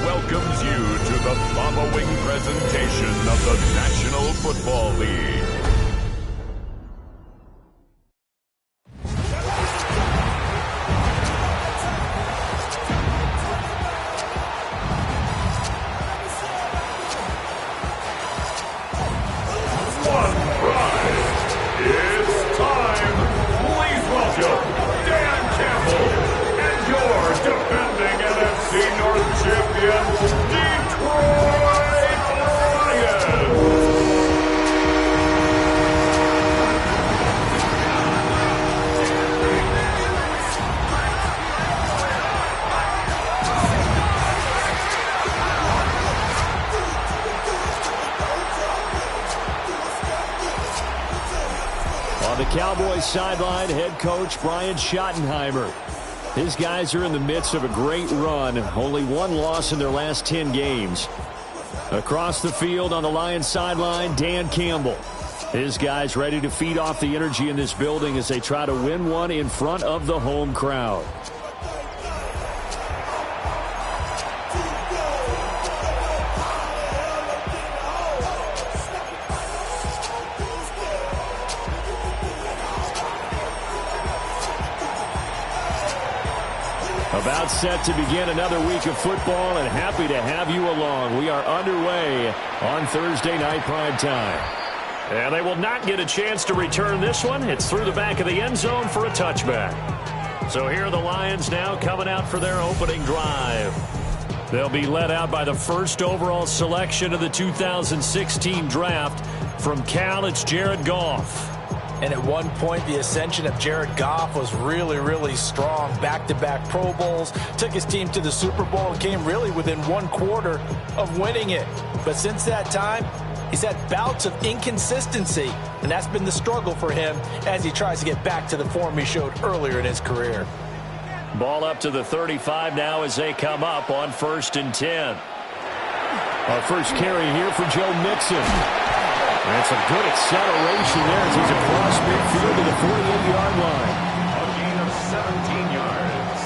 Welcomes you to the following presentation of the National Football League. One prize. It's time. Please welcome Dan Campbell and your defending NFC North champion, Detroit Lions. On the Cowboys sideline, head coach Brian Schottenheimer. His guys are in the midst of a great run. Only one loss in their last 10 games. Across the field on the Lions sideline, Dan Campbell. His guys ready to feed off the energy in this building as they try to win one in front of the home crowd. About set to begin another week of football, and happy to have you along. We are underway on Thursday night prime time. And they will not get a chance to return this one. It's through the back of the end zone for a touchback. So here are the Lions now coming out for their opening drive. They'll be led out by the first overall selection of the 2016 draft. From Cal, it's Jared Goff. And at one point, the ascension of Jared Goff was really, really strong. Back-to-back Pro Bowls, took his team to the Super Bowl, and came really within one quarter of winning it. But since that time, he's had bouts of inconsistency, and that's been the struggle for him as he tries to get back to the form he showed earlier in his career. Ball up to the 35 now as they come up on 1st and 10. Our first carry here for Joe Mixon. And some good acceleration there as he's across midfield to the 48-yard line. A gain of 17 yards.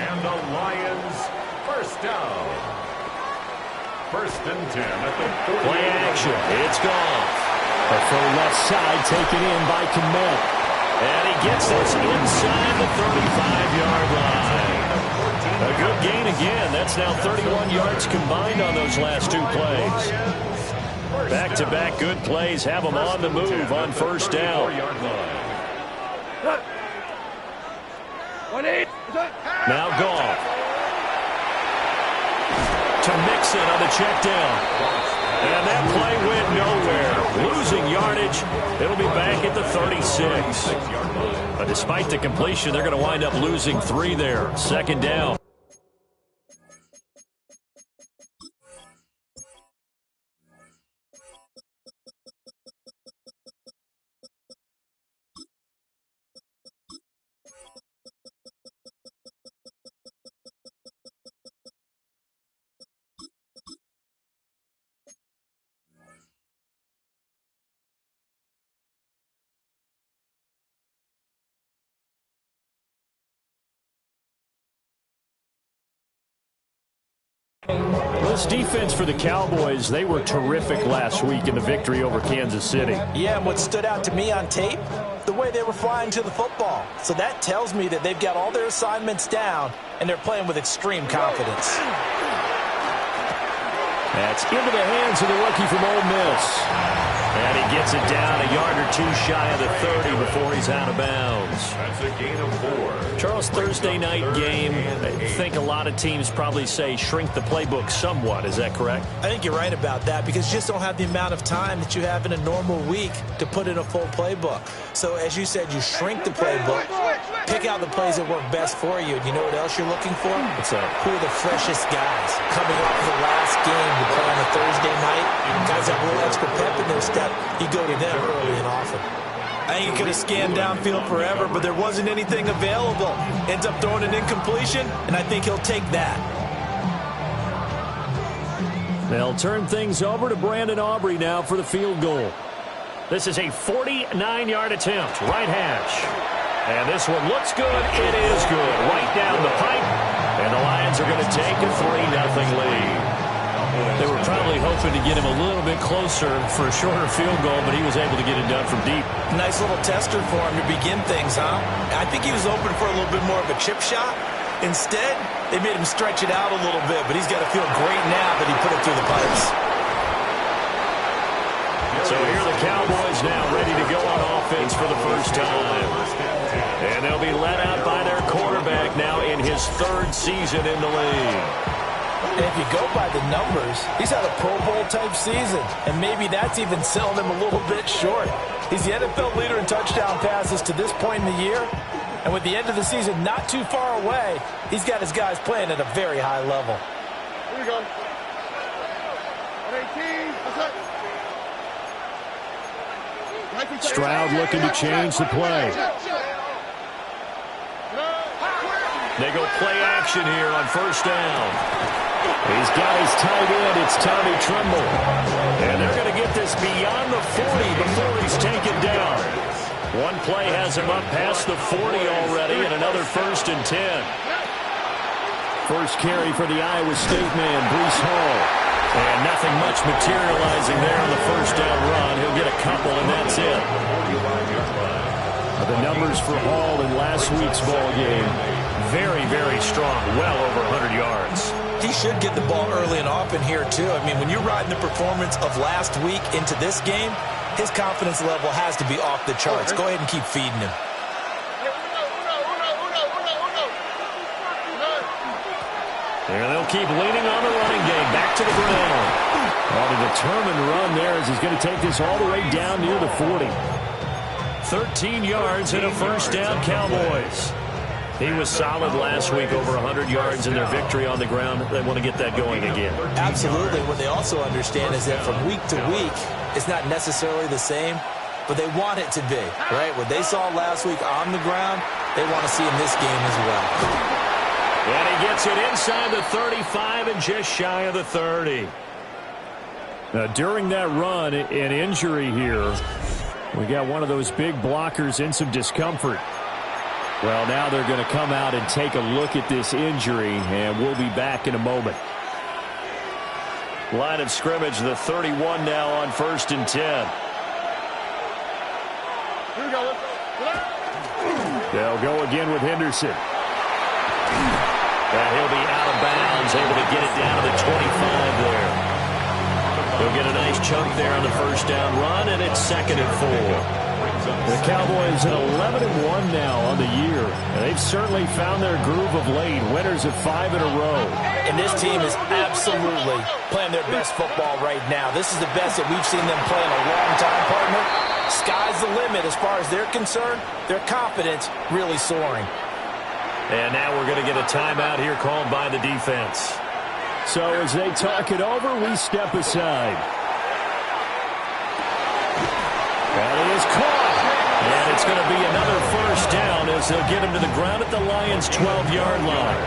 And the Lions first down. 1st and 10 at the 48. Play action. It's gone. The full left side taken in by Kmet. And he gets this inside the 35-yard line. A good gain again. That's now 31 yards combined on those last two plays. Back-to-back good plays have them on the move on 1st down. Now Goff. To Mixon on the check down. And that play went nowhere. Losing yardage. It'll be back at the 36. But despite the completion, they're going to wind up losing 3 there. 2nd down. This defense for the Cowboys, they were terrific last week in the victory over Kansas City. Yeah, and what stood out to me on tape, the way they were flying to the football. So that tells me that they've got all their assignments down, and they're playing with extreme confidence. That's into the hands of the rookie from Ole Miss. And he gets it down a yard or two shy of the 30 before he's out of bounds. That's a gain of 4. Charles, Thursday night game, I think a lot of teams probably say shrink the playbook somewhat. Is that correct? I think you're right about that because you just don't have the amount of time that you have in a normal week to put in a full playbook. So as you said, you shrink the playbook Pick out the plays that work best for you. And you know what else you're looking for? What's that? Who are the freshest guys coming off of the last game to play on a Thursday night? Guys that have a little extra pep in their step, you go to them early and often. I think he could have scanned downfield forever, but there wasn't anything available. Ends up throwing an incompletion, and I think he'll take that. They'll turn things over to Brandon Aubrey now for the field goal. This is a 49-yard attempt, right hash. And this one looks good. It is good. Right down the pipe. And the Lions are going to take a 3-0 lead. They were probably hoping to get him a little bit closer for a shorter field goal, but he was able to get it done from deep. Nice little tester for him to begin things, huh? I think he was open for a little bit more of a chip shot. Instead, they made him stretch it out a little bit, but he's got to feel great now that he put it through the pipes. So here are the Cowboys now ready to go on offense for the first time. And they'll be let out by their quarterback now in his 3rd season in the league. And if you go by the numbers, he's had a Pro Bowl-type season, and maybe that's even selling him a little bit short. He's the NFL leader in touchdown passes to this point in the year, and with the end of the season not too far away, he's got his guys playing at a very high level. Here we go. 18. Stroud looking to change the play. They go play action here on first down. He's got his tight end. It's Tommy Tremble. And they're going to get this beyond the 40 before he's taken down. One play has him up past the 40 already, and another 1st and 10. First carry for the Iowa State man, Breece Hall. And nothing much materializing there on the first down run. He'll get a couple, and that's it. The numbers for Hall in last week's ball game, very, very strong, well over 100 yards. He should get the ball early and often here, too. I mean, when you're riding the performance of last week into this game, his confidence level has to be off the charts. Go ahead and keep feeding him. And they'll keep leaning on the running game. Back to the ground. On a determined run there as he's going to take this all the way down near the 40. 13 yards and a first down, Cowboys. He was solid last week, over 100 yards in their victory on the ground. They want to get that going again. Absolutely. What they also understand is that from week to week, it's not necessarily the same, but they want it to be, right? What they saw last week on the ground, they want to see in this game as well. And he gets it inside the 35 and just shy of the 30. Now, during that run, an injury here. We got one of those big blockers in some discomfort. Well, now they're going to come out and take a look at this injury, and we'll be back in a moment. Line of scrimmage, the 31 now on 1st and 10. Here we go. They'll go again with Henderson. And he'll be out of bounds, able to get it down to the 25 there. He'll get a nice chunk there on the first down run, and it's 2nd and 4. The Cowboys at 11-1 now on the year. And they've certainly found their groove of late. Winners of 5 in a row. And this team is absolutely playing their best football right now. This is the best that we've seen them play in a long time, partner. Sky's the limit as far as they're concerned. Their confidence really soaring. And now we're going to get a timeout here called by the defense. So as they talk it over, we step aside. And it is caught. And it's going to be another first down as they'll get him to the ground at the Lions' 12-yard line.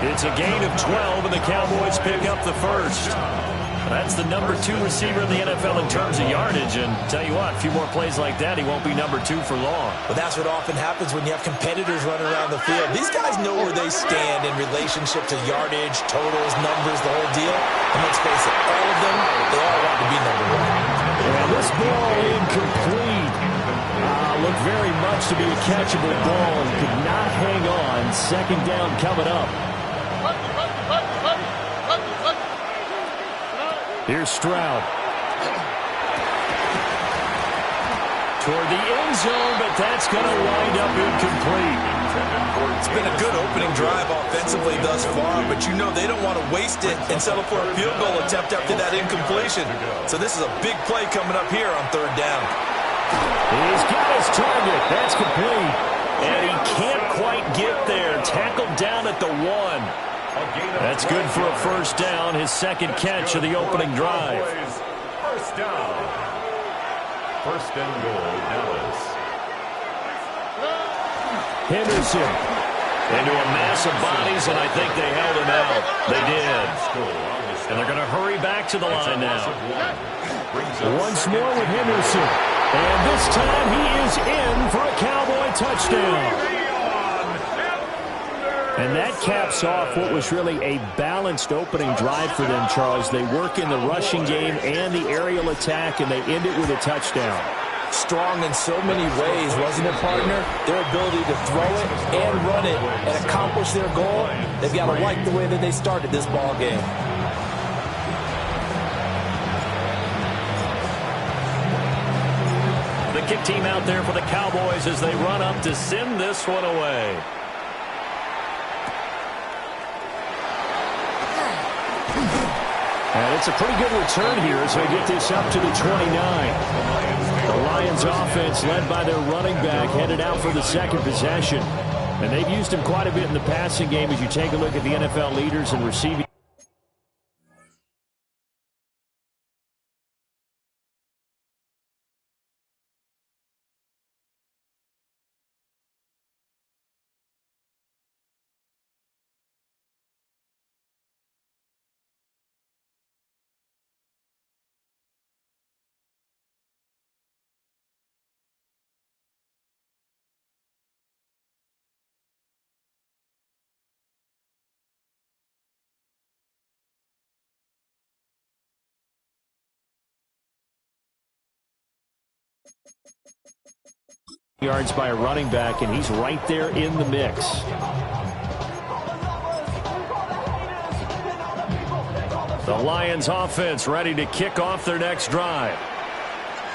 It's a gain of 12, and the Cowboys pick up the first. That's the number 2 receiver in the NFL in terms of yardage. And tell you what, a few more plays like that, he won't be number 2 for long. Well, that's what often happens when you have competitors running around the field. These guys know where they stand in relationship to yardage, totals, numbers, the whole deal. And let's face it, all of them, they all want to be number 1. And this ball incomplete. Looked very much to be a catchable ball and could not hang on. 2nd down coming up. Here's Stroud. Toward the end zone, but that's going to wind up incomplete. It's been a good opening drive offensively thus far, but you know they don't want to waste it and settle for a field goal attempt after that incompletion. So this is a big play coming up here on 3rd down. He's got his target. That's complete. And he can't quite get there. Tackled down at the 1. That's good for a first down, his second catch of the opening drive. First down. First and goal, Dallas. Henderson into a mass of bodies, and I think they held him out. They did. And they're going to hurry back to the line now. Once more with Henderson. And this time he is in for a Cowboy touchdown. And that caps off what was really a balanced opening drive for them, Charles. They work in the rushing game and the aerial attack, and they end it with a touchdown. Strong in so many ways, wasn't it, partner? Their ability to throw it and run it and accomplish their goal. They've got to like the way that they started this ball game. The kick team out there for the Cowboys as they run up to send this one away. And it's a pretty good return here as they get this up to the 29. The Lions offense led by their running back headed out for the second possession. And they've used him quite a bit in the passing game as you take a look at the NFL leaders in receiving. Yards by a running back, and he's right there in the mix. The Lions offense ready to kick off their next drive.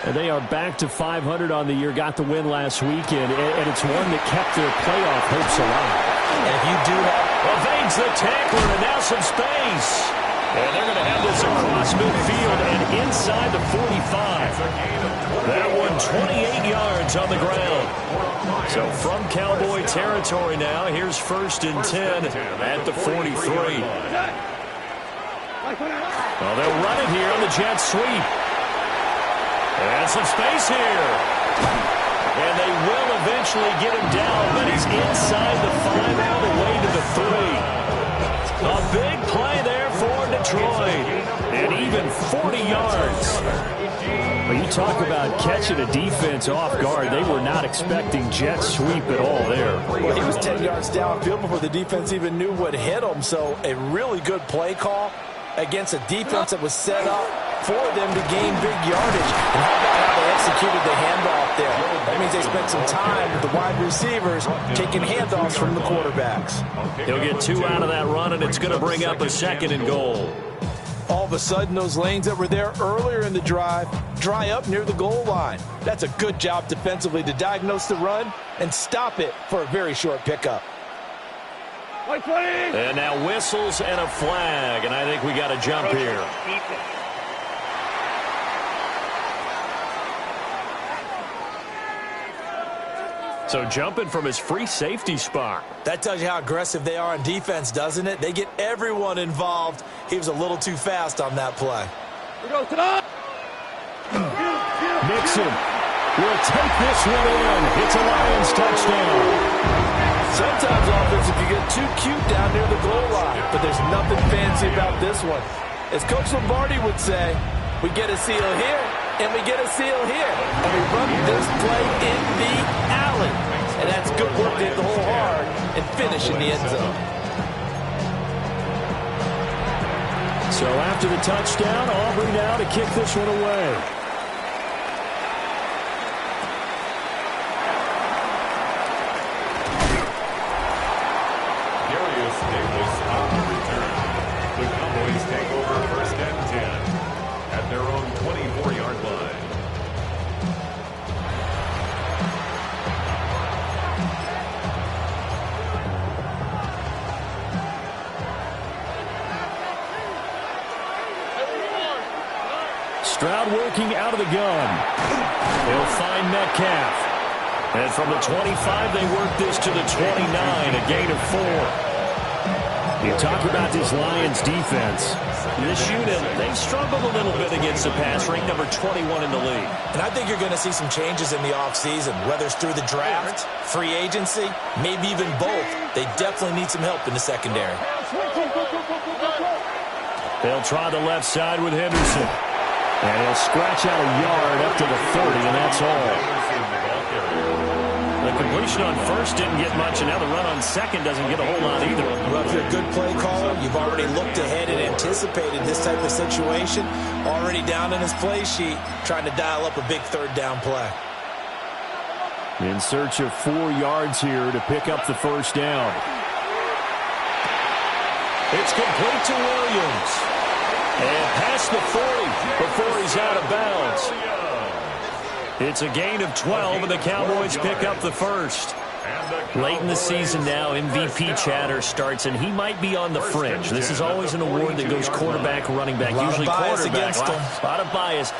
And they are back to 500 on the year, got the win last weekend, and it's one that kept their playoff hopes alive. And if you do that, evades the tackler, and now some space. And they're going to have this across midfield and inside the 45. That one 28 yards on the ground. So from Cowboy territory now, here's first and 10 at the 43. Well, they'll run it here on the jet sweep. And some space here. And they will eventually get him down, but he's inside the 5 all the way to the 3. A big play there for Detroit. And even 40 yards. But you talk about catching a defense off guard. They were not expecting jet sweep at all there. Well, he was 10 yards downfield before the defense even knew what hit him. So a really good play call against a defense that was set up for them to gain big yardage. And how about how they executed the handoff there? That means they spent some time with the wide receivers taking handoffs from the quarterbacks. He'll get 2 out of that run, and it's going to bring up a second and goal. All of a sudden, those lanes that were there earlier in the drive dry up near the goal line. That's a good job defensively to diagnose the run and stop it for a very short pickup. And now whistles and a flag, and I think we got a jump here. So jumping from his free safety spot. That tells you how aggressive they are on defense, doesn't it? They get everyone involved. He was a little too fast on that play. Mixon will take this one in. It's a Lions touchdown. Sometimes offense, if you get too cute down near the goal line, but there's nothing fancy about this one. As Coach Lombardi would say, we get a seal here, and we get a seal here. And we run this play in the alley. And that's good work to hit the hole hard and finish in the end zone. So after the touchdown, Aubrey now to kick this one away. The Cowboys take over first and 10 at their own 24-yard line. Stroud working out of the gun. He'll find Metcalf. And from the 25, they work this to the 29, a gain of 4. You talk about this Lions defense. This unit, they've struggled a little bit against the pass, ranked number 21 in the league. And I think you're going to see some changes in the offseason, whether it's through the draft, free agency, maybe even both. They definitely need some help in the secondary. They'll try the left side with Henderson. And he'll scratch out a yard up to the 30, and that's all. The completion on first didn't get much, and now the run on second doesn't get a whole lot either. Well, if you're a good play caller, you've already looked ahead and anticipated this type of situation. Already down in his play sheet, trying to dial up a big third down play. In search of 4 yards here to pick up the first down. It's complete to Williams. And past the 40 before he's out of bounds. It's a gain of 12, and the Cowboys pick up the first. Late in the season now, MVP chatter starts, and he might be on the fringe. This is always an award that goes quarterback, running back, usually quarterback. A lot of bias.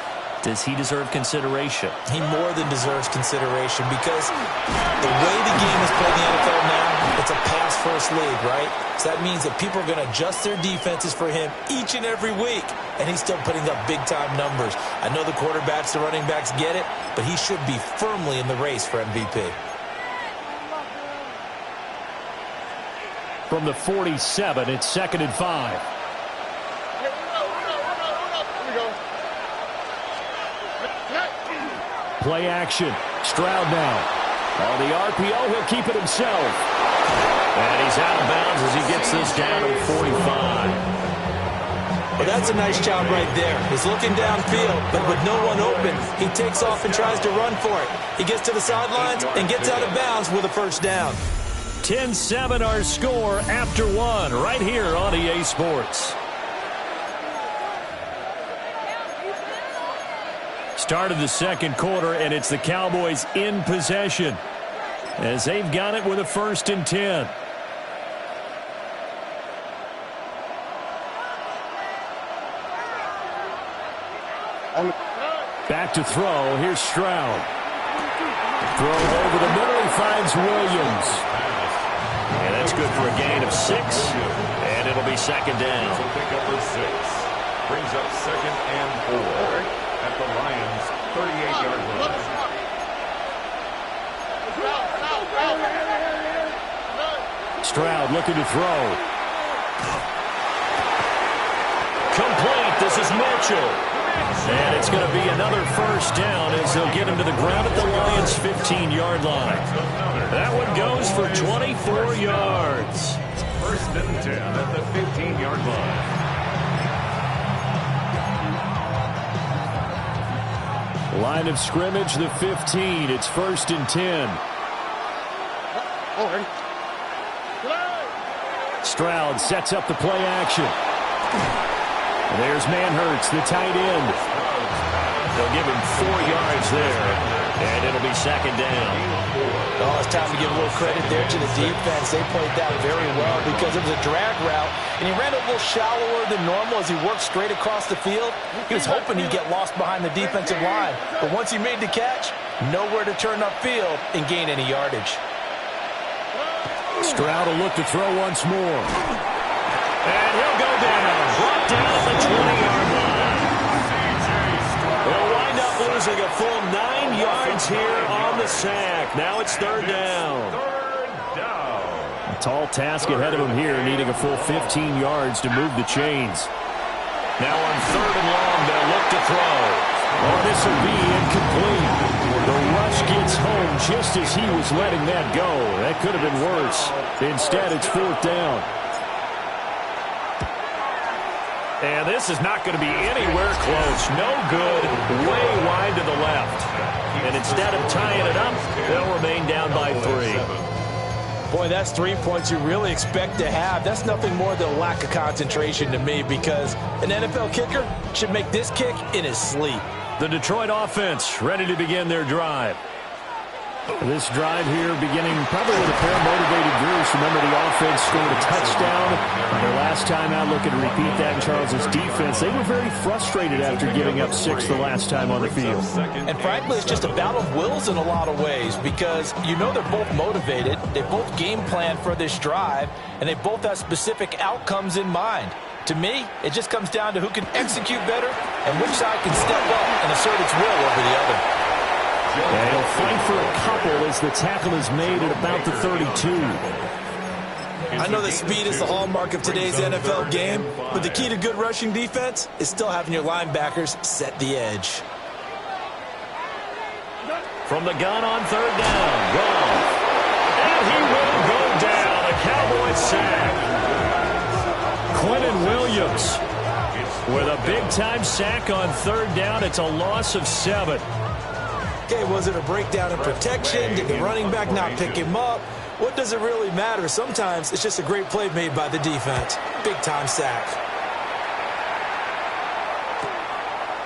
Does he deserve consideration? He more than deserves consideration because the way the game is played in the NFL now, it's a pass-first league, right? So that means that people are going to adjust their defenses for him each and every week, and he's still putting up big-time numbers. I know the quarterbacks, the running backs get it, but he should be firmly in the race for MVP. From the 47, it's 2nd and 5. Play action. Stroud now. On the RPO, he'll keep it himself. And he's out of bounds as he gets this down to 45. Well, that's a nice job right there. He's looking downfield, but with no one open, he takes off and tries to run for it. He gets to the sidelines and gets out of bounds with a first down. 10-7 our score after 1 right here on EA Sports. Start of the second quarter, and it's the Cowboys in possession as they've got it with a 1st and 10. Back to throw. Here's Stroud. Throw over the middle. He finds Williams. And that's good for a gain of 6. And it'll be 2nd down. Pick up for 6. Brings up 2nd and 4. At the Lions' 38-yard line. Stroud looking to throw. Complete. This is Mitchell. And it's going to be another first down as they'll get him to the ground at the Lions' 15-yard line. That one goes for 24 yards. 1st and 10 at the 15-yard line. Line of scrimmage, the 15. It's 1st and 10. Stroud sets up the play action. And there's Manhurts, the tight end. They'll give him 4 yards there, and it'll be 2nd down. Oh, it's time to give a little credit there to the defense. They played that very well because it was a drag route, and he ran a little shallower than normal as he worked straight across the field. He was hoping he'd get lost behind the defensive line, but once he made the catch, nowhere to turn upfield and gain any yardage. Stroud will look to throw once more. And he'll go down. Brought down at the 20-yard line. They'll wind up losing a full 9 yards here on the sack. Now it's 3rd down. A tall task ahead of him here, needing a full 15 yards to move the chains. Now on 3rd and long, they'll look to throw. Oh, this will be incomplete. The rush gets home just as he was letting that go. That could have been worse. Instead, it's 4th down. And this is not going to be anywhere close. No good. Way wide to the left. And instead of tying it up, they'll remain down by 3. Boy, that's 3 points you really expect to have. That's nothing more than a lack of concentration to me because an NFL kicker should make this kick in his sleep. The Detroit offense ready to begin their drive. This drive here beginning probably with a pair of motivated groups. Remember, the offense scored a touchdown. Their last time out, looking to repeat that in Charles' defense. They were very frustrated after giving up 6 the last time on the field. And frankly, it's just a battle of wills in a lot of ways because you know they're both motivated. They both game plan for this drive, and they both have specific outcomes in mind. To me, it just comes down to who can execute better and which side can step up and assert its will over the other. And he'll fight for a couple as the tackle is made at about the 32. I know that speed is the hallmark of today's NFL game, but the key to good rushing defense is still having your linebackers set the edge. From the gun on third down, Goff. And he will go down. A Cowboys sack. Quentin Williams with a big-time sack on third down. It's a loss of 7. Okay, was it a breakdown in protection? Did the running back not pick him up? What does it really matter? Sometimes it's just a great play made by the defense. Big-time sack.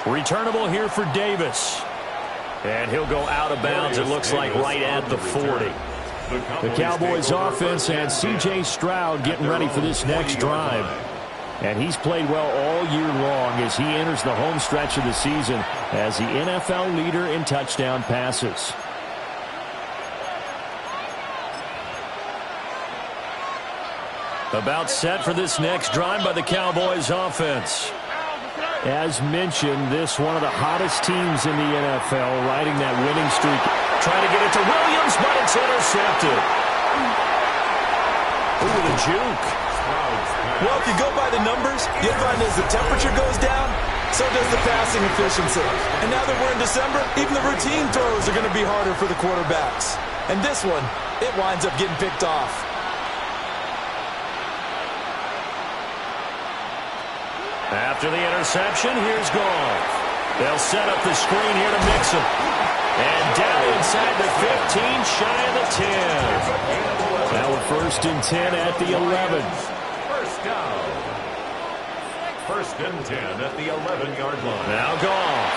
Returnable here for Davis. And he'll go out of bounds, it looks like, right at the 40. The Cowboys offense and C.J. Stroud getting ready for this next drive. And he's played well all year long as he enters the home stretch of the season as the NFL leader in touchdown passes. About set for this next drive by the Cowboys offense. As mentioned, this one of the hottest teams in the NFL, riding that winning streak. Trying to get it to Williams, but it's intercepted. Ooh, the juke. Well, if you go by the numbers, you'll find as the temperature goes down, so does the passing efficiency. And now that we're in December, even the routine throws are going to be harder for the quarterbacks. And this one, it winds up getting picked off. After the interception, here's Goff. They'll set up the screen here to mix him. And down inside the 15, shy of the 10. Now we're 1st and 10 at the 11. First down. 1st and 10 at the 11-yard line. Now Goff.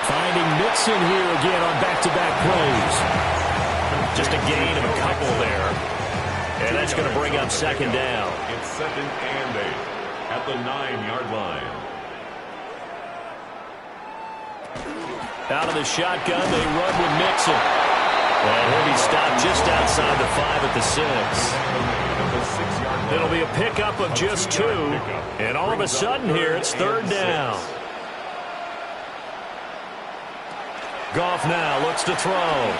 Finding Mixon here again on back-to-back plays. Just a gain of a couple there. And that's going to bring up 2nd down. It's 2nd and 8 at the 9-yard line. Out of the shotgun, they run with Mixon. And he'll be stopped just outside the 5 at the 6. It'll be a pickup of just 2. And all of a sudden here, it's 3rd down. Goff now looks to throw.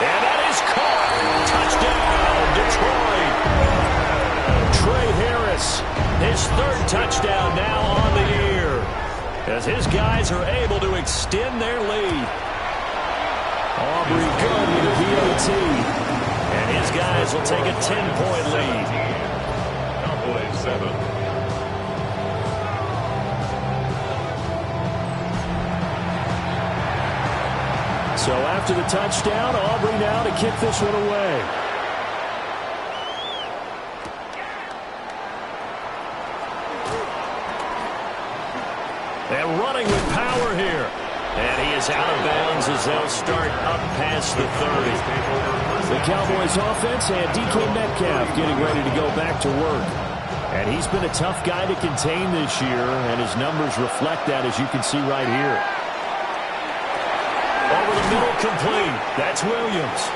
And that is caught. Touchdown, Detroit. Trey Harris, his 3rd touchdown now on the year, as his guys are able to extend their lead. Aubrey good with a PAT. And his guys will take a 10-point lead. Cowboys 7. So after the touchdown, Aubrey now to kick this one away. And running with power here. And he is out of bounds as they'll start up past the 30. The Cowboys offense and DK Metcalf getting ready to go back to work. And he's been a tough guy to contain this year, and his numbers reflect that, as you can see right here. Over the middle, complete. That's Williams.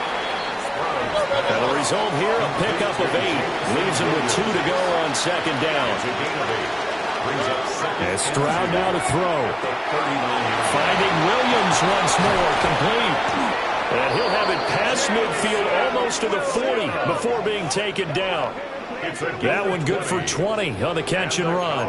And the result here, a pickup of 8. Leaves him with 2 to go on 2nd down. And Stroud now to throw. Finding Williams once more, complete. And he'll have it past midfield almost to the 40 before being taken down. That one good for 20 on the catch and run.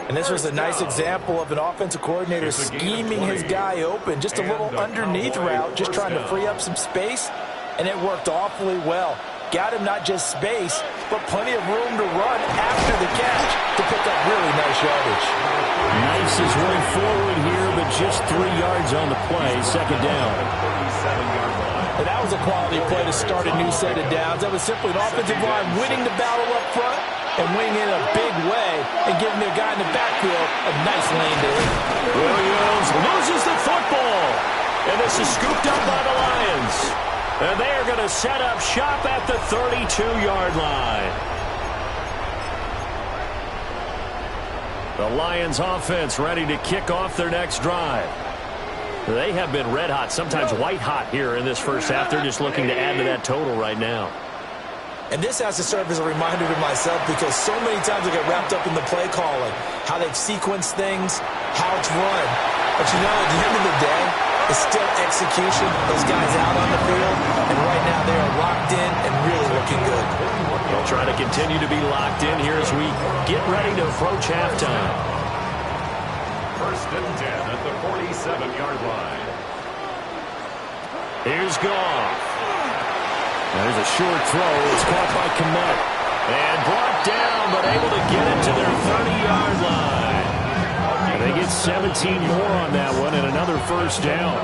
And this was a nice example of an offensive coordinator scheming his guy open. Just a little underneath route, just trying to free up some space, and it worked awfully well. Got him not just space, but plenty of room to run after the catch to pick up really nice yardage. Nice his way forward here, but just 3 yards on the play, 2nd down. And that was a quality play to start a new set of downs. That was simply an offensive line winning the battle up front and winning in a big way and giving their guy in the backfield a nice lane to hit. Williams loses the football. And this is scooped up by the Lions. And they are going to set up shop at the 32-yard line. The Lions offense ready to kick off their next drive. They have been red hot, sometimes white hot here in this first half. They're just looking to add to that total right now. And this has to serve as a reminder to myself because so many times I get wrapped up in the play calling, how they've sequenced things, how it's run. But you know, at the end of the day, it's still execution. Those guys out on the field, and right now they are locked in and really looking good. They'll try to continue to be locked in here as we get ready to approach halftime. 1st and 10 at the 47-yard line. Here's Goff. There's a short throw. It's caught by Kmet. And brought down, but able to get it to their 30-yard line. And they get 17 more on that one and another first down.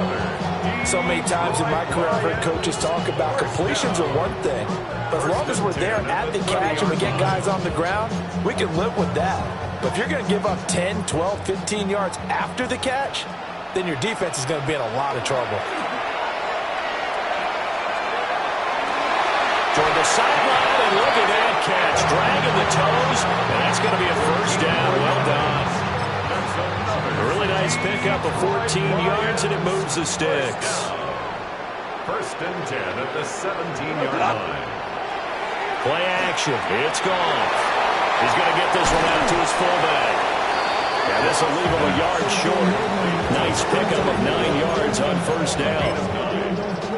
So many times in my career, I've heard coaches talk about completions are one thing. But as long as we're there at the catch and we get guys on the ground, we can live with that. But if you're going to give up 10, 12, 15 yards after the catch, then your defense is going to be in a lot of trouble. Toward the sideline, and look at that catch. Dragging the toes, and that's going to be a first down. Well done. A really nice pickup of 14 yards, and it moves the sticks. 1st and 10 at the 17-yard line. Play action. It's Goff. He's going to get this one out to his fullback. Yeah, this will leave him a yard short. Nice pickup of 9 yards on first down.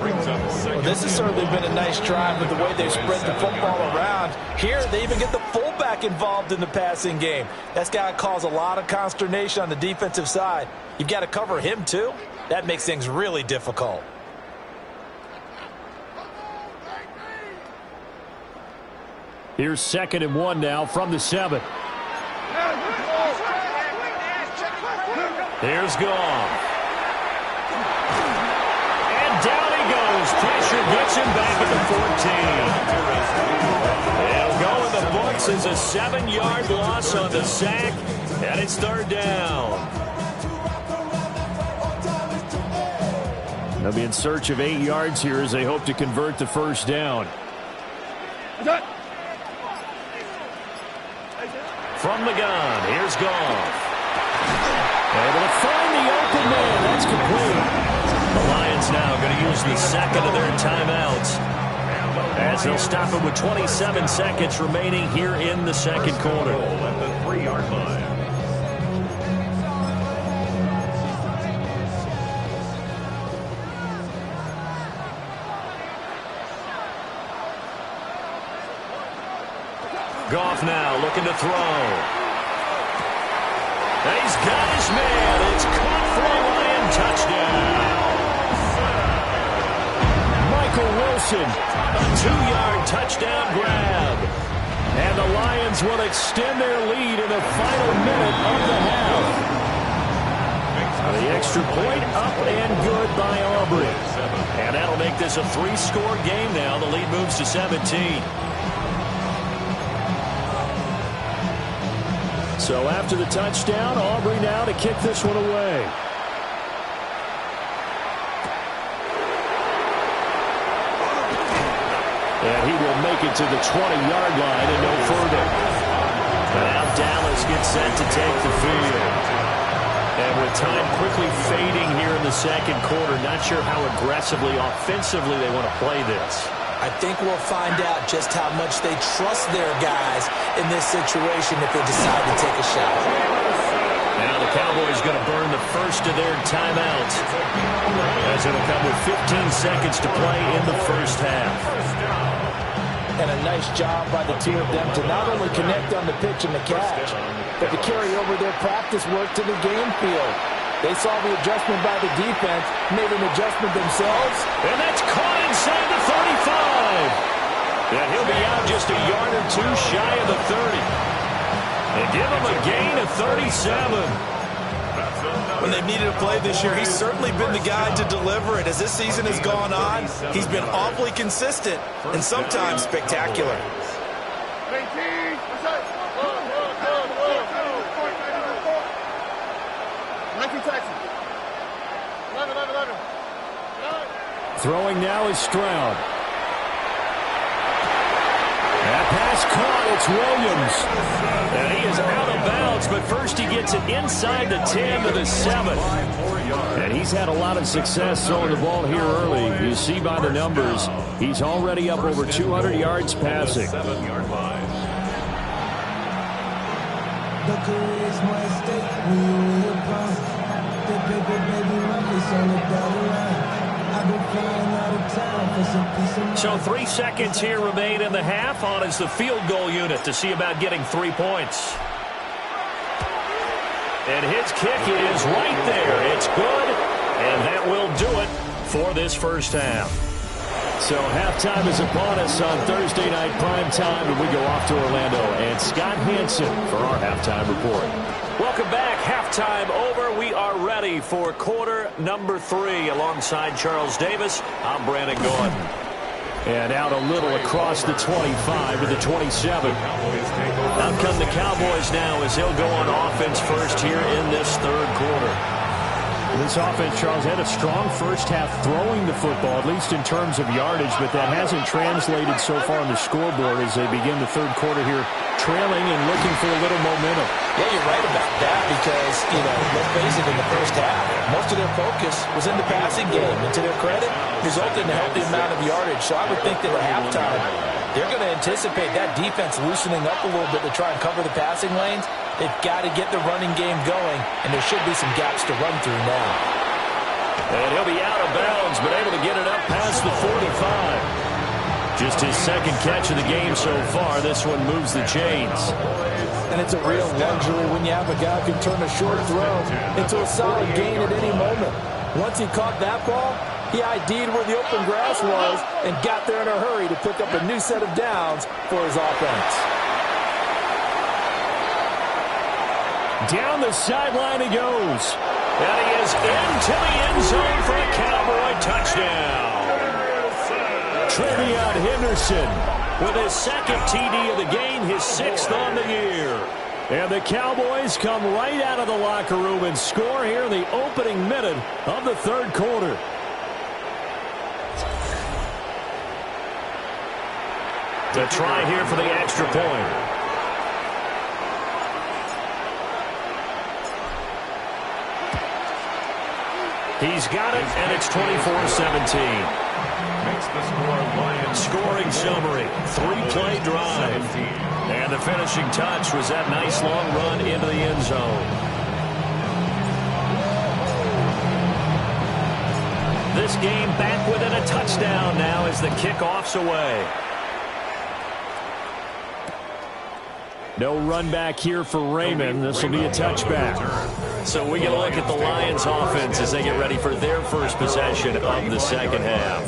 Well, this has certainly been a nice drive with the way they've spread the football around. Here, they even get the fullback involved in the passing game. That's got to cause a lot of consternation on the defensive side. You've got to cover him, too. That makes things really difficult. Here's 2nd and 1 now from the 7. Here's Goff. And down he goes. Pressure gets him back at the 14. It'll go in the books as a 7-yard loss on the sack, and it's 3rd down. They'll be in search of 8 yards here as they hope to convert the first down. From the gun, here's Goff. Able to find the open man. That's complete. The Lions now going to use the second of their timeouts as they'll stop it with 27 seconds remaining here in the second quarter. At the 3-yard line. Goff now looking to throw. And he's got his man. It's caught for a Lion touchdown. Michael Wilson, a 2-yard touchdown grab. And the Lions will extend their lead in the final minute of the half. The extra point up and good by Aubrey. And that'll make this a 3-score game now. The lead moves to 17. So after the touchdown, Aubrey now to kick this one away. And he will make it to the 20-yard line and no further. And now Dallas gets set to take the field. And with time quickly fading here in the second quarter, not sure how aggressively, offensively they want to play this. I think we'll find out just how much they trust their guys in this situation if they decide to take a shot. Now the Cowboys going to burn the first of their timeouts as it'll come with 15 seconds to play in the first half. And a nice job by the two of them to not only connect on the pitch and the catch, but to carry over their practice work to the game field. They saw the adjustment by the defense, made an adjustment themselves. And that's caught inside the 35. And he'll be out just a yard or two shy of the 30. And give him a gain of 37. When they've needed a play this year, he's certainly been the guy to deliver it. As this season has gone on, he's been awfully consistent and sometimes spectacular. Throwing now is Stroud. That pass caught. It's Williams. And he is out of bounds, but first he gets it inside the 10 to the 7. And he's had a lot of success throwing the ball here early. You see by the numbers, he's already up over 200 yards passing. 7-yard line. The career is my stake when you in your prime. The paper, baby, it's on the dotted line. I've been flying out of town for some peace of mind. So 3 seconds here remain in the half. On is the field goal unit to see about getting 3 points. And his kick is right there. It's good, and that will do it for this first half. So halftime is upon us on Thursday night prime time, and we go off to Orlando. And Scott Hansen for our halftime report. Welcome back. Halftime over. We are ready for quarter number 3. Alongside Charles Davis, I'm Brandon Gordon. And out a little across the 25 to the 27. Out come the Cowboys now as he'll go on offense first here in this third quarter. This offense, Charles, had a strong first half throwing the football, at least in terms of yardage, but that hasn't translated so far on the scoreboard as they begin the third quarter here, trailing and looking for a little momentum. Yeah, you're right about that because, let's face it, in the first half, most of their focus was in the passing game. And to their credit, resulted in a healthy amount of yardage. So I would think that at halftime, they're going to anticipate that defense loosening up a little bit to try and cover the passing lanes. They've got to get the running game going, and there should be some gaps to run through now. And he'll be out of bounds, but able to get it up past the 45. Just his second catch of the game so far. This one moves the chains. And it's a real luxury when you have a guy who can turn a short throw into a solid gain at any moment. Once he caught that ball, he ID'd where the open grass was and got there in a hurry to pick up a new set of downs for his offense. Down the sideline he goes. And he is into the end zone for a Cowboy touchdown. Trevion Henderson with his second TD of the game, his 6th on the year. And the Cowboys come right out of the locker room and score here in the opening minute of the third quarter. To try here for the extra point. He's got it, and it's 24-17. Makes the score Lions. Scoring summary, 3-play drive. And the finishing touch was that nice long run into the end zone. This game back within a touchdown now as the kickoff's away. No run back here for Raymond. This will be a touchback. So we get a look at the Lions offense as they get ready for their first possession of the second half.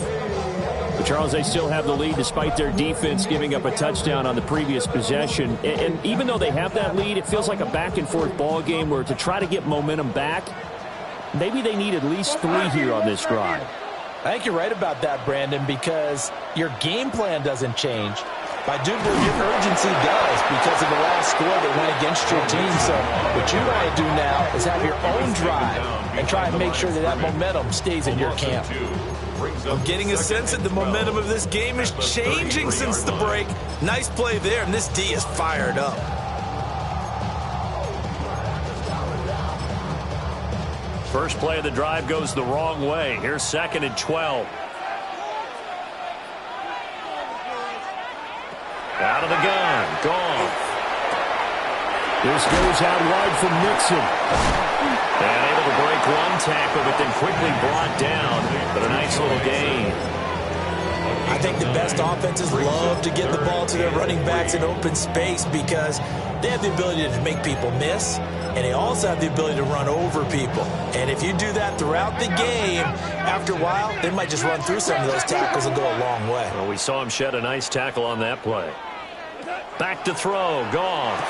But Charles, they still have the lead despite their defense giving up a touchdown on the previous possession. And even though they have that lead, it feels like a back-and-forth ball game where to try to get momentum back, maybe they need at least 3 here on this drive. I think you're right about that, Brandon, because your game plan doesn't change. I do believe your urgency does because of the last score that went against your team. So what you want to do now is have your own drive and try and make sure that that momentum stays in your camp. I'm getting a sense that the momentum of this game is changing since the break. Nice play there, and this D is fired up. First play of the drive goes the wrong way. Here's 2nd and 12. Out of the gun. Gone. This goes out wide from Nixon. And able to break one tackle, but then quickly brought down. But a nice little gain. I think the best offenses love to get the ball to their running backs in open space because they have the ability to make people miss, and they also have the ability to run over people. And if you do that throughout the game, after a while, they might just run through some of those tackles and go a long way. Well, we saw him shed a nice tackle on that play. Back to throw. Goff.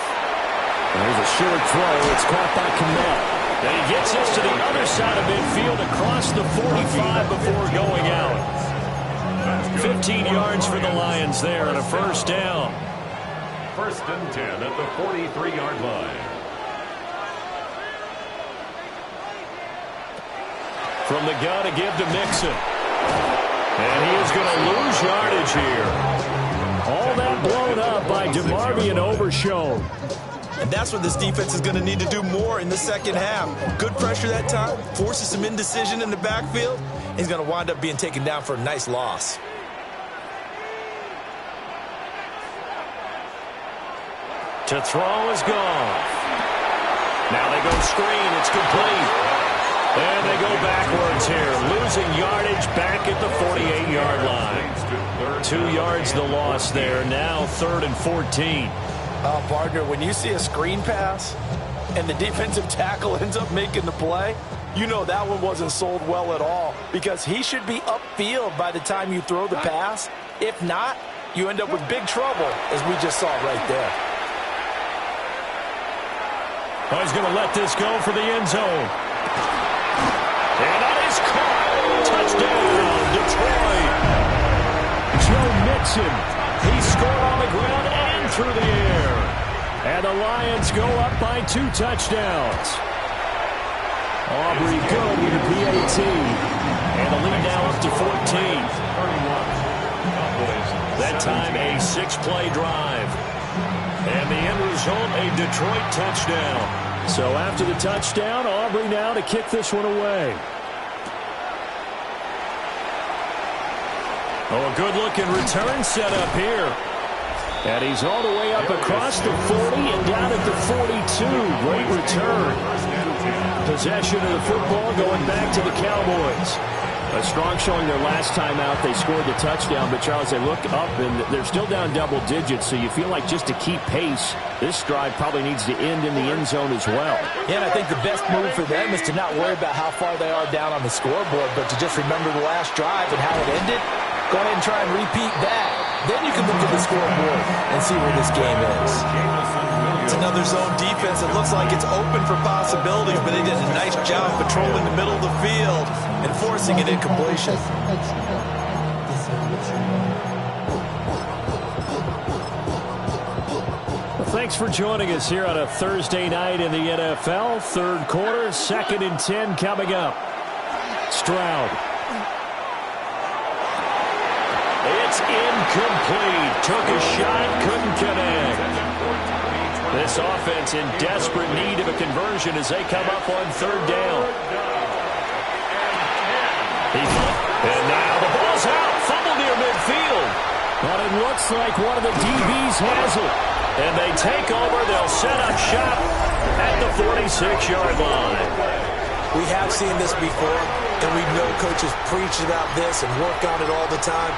There's a short throw. It's caught by Kmet. And he gets this to the other side of midfield across the 45 before going out. 15 yards for the Lions there and a first down. 1st and 10 at the 43-yard line. From the gun to give to Mixon. And he is going to lose yardage here. All that blown up by DeMarvion Overshown. And that's what this defense is going to need to do more in the second half. Good pressure that time, forces some indecision in the backfield. He's going to wind up being taken down for a nice loss. To throw is gone. Now they go screen. It's complete. And they go backwards here. Losing yardage back at the 48-yard line. 2 yards the loss there. Now 3rd and 14. Partner, when you see a screen pass and the defensive tackle ends up making the play, you know that one wasn't sold well at all, because he should be upfield by the time you throw the pass. If not, you end up with big trouble, as we just saw right there. Oh, he's going to let this go for the end zone. And that is caught. Touchdown, Detroit. Joe Mixon. He scored on the ground and through the air. And the Lions go up by 2 touchdowns. Aubrey good with the PAT. And the lead now up to 14. That time a 6-play drive. And the end result, a Detroit touchdown. So after the touchdown, Aubrey now to kick this one away. Oh, a good-looking return set up here. And he's all the way up across the 40 and down at the 42. Great return. Possession of the football going back to the Cowboys. A strong showing their last time out. They scored the touchdown, but Charles, they look up and they're still down double digits, so you feel like just to keep pace, this drive probably needs to end in the end zone as well. Yeah, and I think the best move for them is to not worry about how far they are down on the scoreboard, but to just remember the last drive and how it ended. Go ahead and try and repeat that. Then you can look at the scoreboard and see where this game is. It's another zone defense. It looks like it's open for possibilities, but they did a nice job patrolling the middle of the field and forcing an incompletion. Well, thanks for joining us here on a Thursday night in the NFL. 3rd quarter, 2nd and 10 coming up. Stroud. It's incomplete. Took a shot, couldn't connect. This offense in desperate need of a conversion as they come up on 3rd down. And now the ball's out. Fumble near midfield. But it looks like one of the DBs has it. And they take over. They'll set up shop at the 46-yard line. We have seen this before, and we know coaches preach about this and work on it all the time.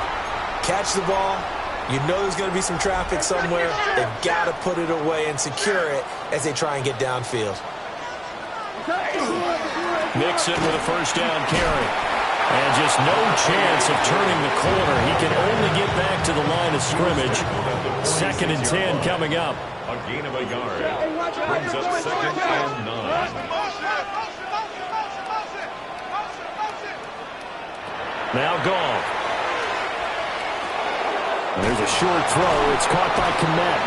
Catch the ball. You know there's going to be some traffic somewhere. They've got to put it away and secure it as they try and get downfield. Mixon with a 1st down carry. And just no chance of turning the corner. He can only get back to the line of scrimmage. 2nd and 10 coming up. A gain of a yard. Brings up 2nd and 9. Now Goff. There's a short throw. It's caught by Kmet.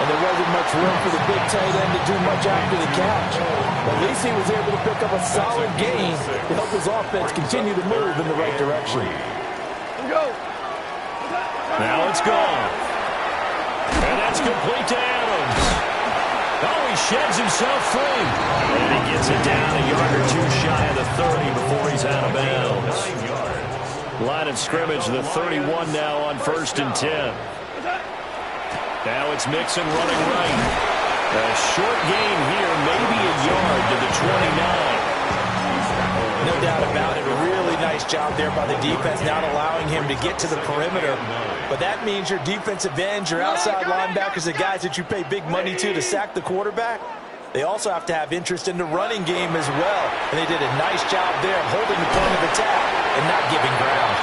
And there wasn't much room for the big tight end to do much after the catch. At least he was able to pick up a solid gain to help his offense continue to move in the right direction. Now it's gone. And that's complete to Adams. Oh, he sheds himself free. And he gets it down a yard or 2 shy of the 30 before he's out of bounds. Line of scrimmage, the 31 now on 1st and 10. Now it's Mixon running right. A short gain here, maybe a yard to the 29. No doubt about it. A really nice job there by the defense, not allowing him to get to the perimeter. But that means your defensive ends, your outside linebackers, the guys that you pay big money to sack the quarterback, they also have to have interest in the running game as well. And they did a nice job there of holding the point of attack and not giving ground.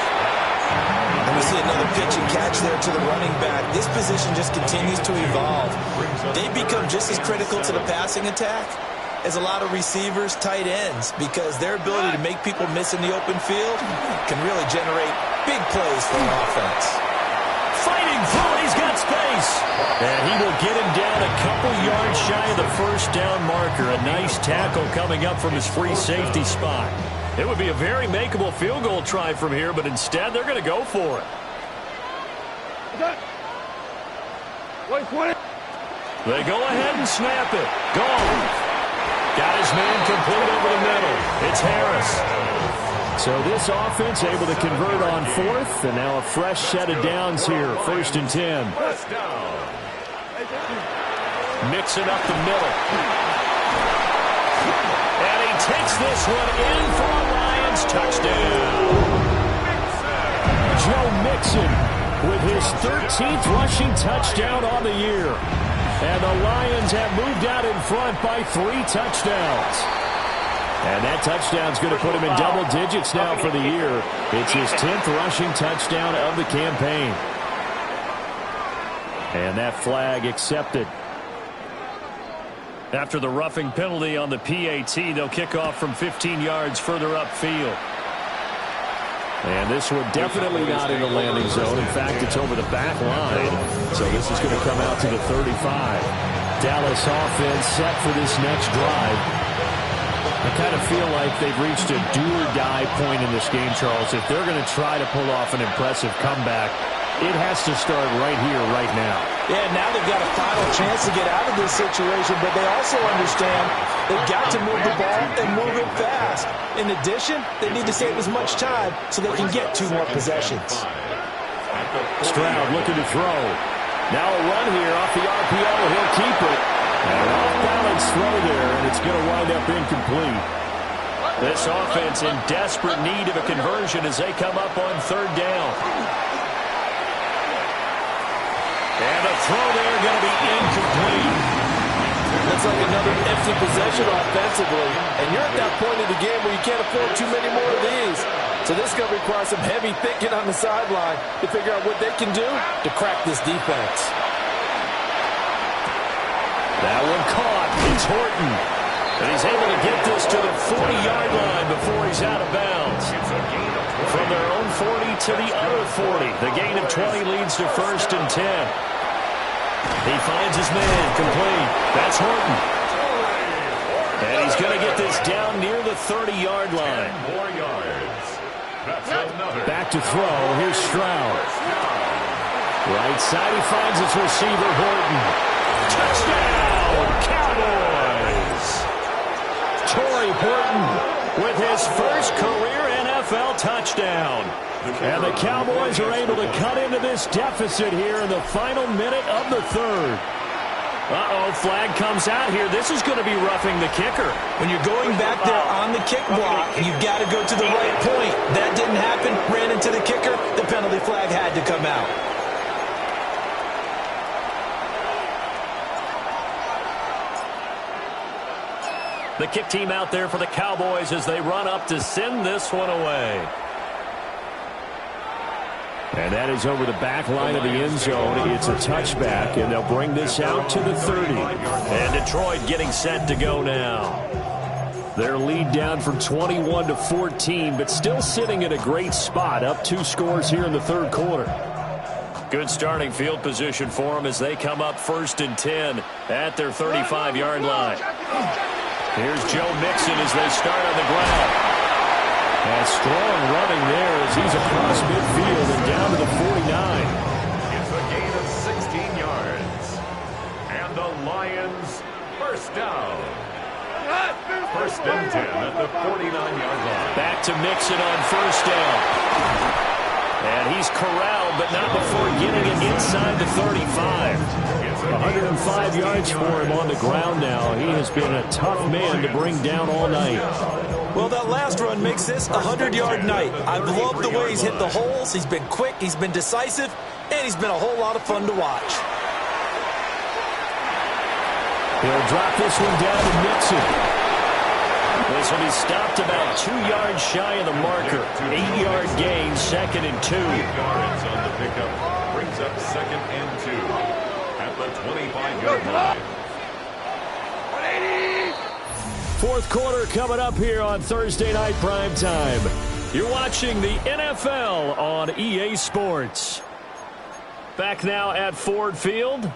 And we see another pitch and catch there to the running back. This position just continues to evolve. They become just as critical to the passing attack as a lot of receivers, tight ends, because their ability to make people miss in the open field can really generate big plays for an offense. Fighting through it, he's got space. And he will get him down a couple yards shy of the first down marker. A nice tackle coming up from his free safety spot. It would be a very makeable field goal try from here, but instead they're going to go for it. They go ahead and snap it. Gone. Got his man complete over the middle. It's Harris. So this offense able to convert on fourth, and now a fresh set of downs here. 1st and 10. First down. Mixing up the middle. And he takes this one in for a Lions touchdown. Joe Mixon with his 13th rushing touchdown on the year. And the Lions have moved out in front by 3 touchdowns. And that touchdown's going to put him in double digits now for the year. It's his 10th rushing touchdown of the campaign. And that flag accepted. After the roughing penalty on the PAT, they'll kick off from 15 yards further upfield. And this one definitely not in the landing zone. In fact, it's over the back line. So this is going to come out to the 35. Dallas offense set for this next drive. I kind of feel like they've reached a do-or-die point in this game, Charles. If they're going to try to pull off an impressive comeback, it has to start right here, right now. Yeah, now they've got a final chance to get out of this situation, but they also understand they've got to move the ball and move it fast. In addition, they need to save as much time so they can get 2 more possessions. Stroud looking to throw. Now a run here off the RPO. He'll keep it. And an off-balance throw there, and it's going to wind up incomplete. This offense in desperate need of a conversion as they come up on 3rd down. And a throw there going to be incomplete. That's like another empty possession offensively. And you're at that point in the game where you can't afford too many more of these. So this is going to require some heavy thinking on the sideline to figure out what they can do to crack this defense. That one caught. It's Horton. And he's able to get this to the 40-yard line before he's out of bounds. From their own 40 to the other 40. The gain of 20 leads to 1st and 10. He finds his man complete. That's Horton. And he's going to get this down near the 30-yard line. 10 more yards. That's another. Back to throw. Here's Stroud. Right side, he finds his receiver, Horton. Touchdown, Cowboys! Torrey Horton with his first career NFL touchdown. And the Cowboys are able to cut into this deficit here in the final minute of the 3rd. Uh-oh, flag comes out here. This is going to be roughing the kicker. When you're going back there on the kick block, you've got to go to the right point. That didn't happen. Ran into the kicker. The penalty flag had to come out. The kick team out there for the Cowboys as they run up to send this one away. And that is over the back line of the end zone. It's a touchback, and they'll bring this out to the 30. And Detroit getting set to go now. Their lead down from 21 to 14, but still sitting in a great spot, up 2 scores here in the 3rd quarter. Good starting field position for them as they come up 1st and 10 at their 35-yard line. Here's Joe Mixon as they start on the ground. And strong running there as he's across midfield and down to the 49. It's a gain of 16 yards. And the Lions first down. 1st and 10 at the 49-yard line. Back to Mixon on 1st down. And he's corralled, but not before getting it inside the 35. 105 yards for him on the ground now. He has been a tough man to bring down all night. Well, that last run makes this a 100-yard night. I've loved the way he's hit the holes. He's been quick, he's been decisive, and he's been a whole lot of fun to watch. He'll drop this one down to Mixon. This will be stopped about 2 yards shy of the marker. 8-yard gain, 2nd and 2. 8 yards on the pickup. Brings up 2nd and 2 at the 25-yard line. 4th quarter coming up here on Thursday Night Prime Time. You're watching the NFL on EA Sports. Back now at Ford Field.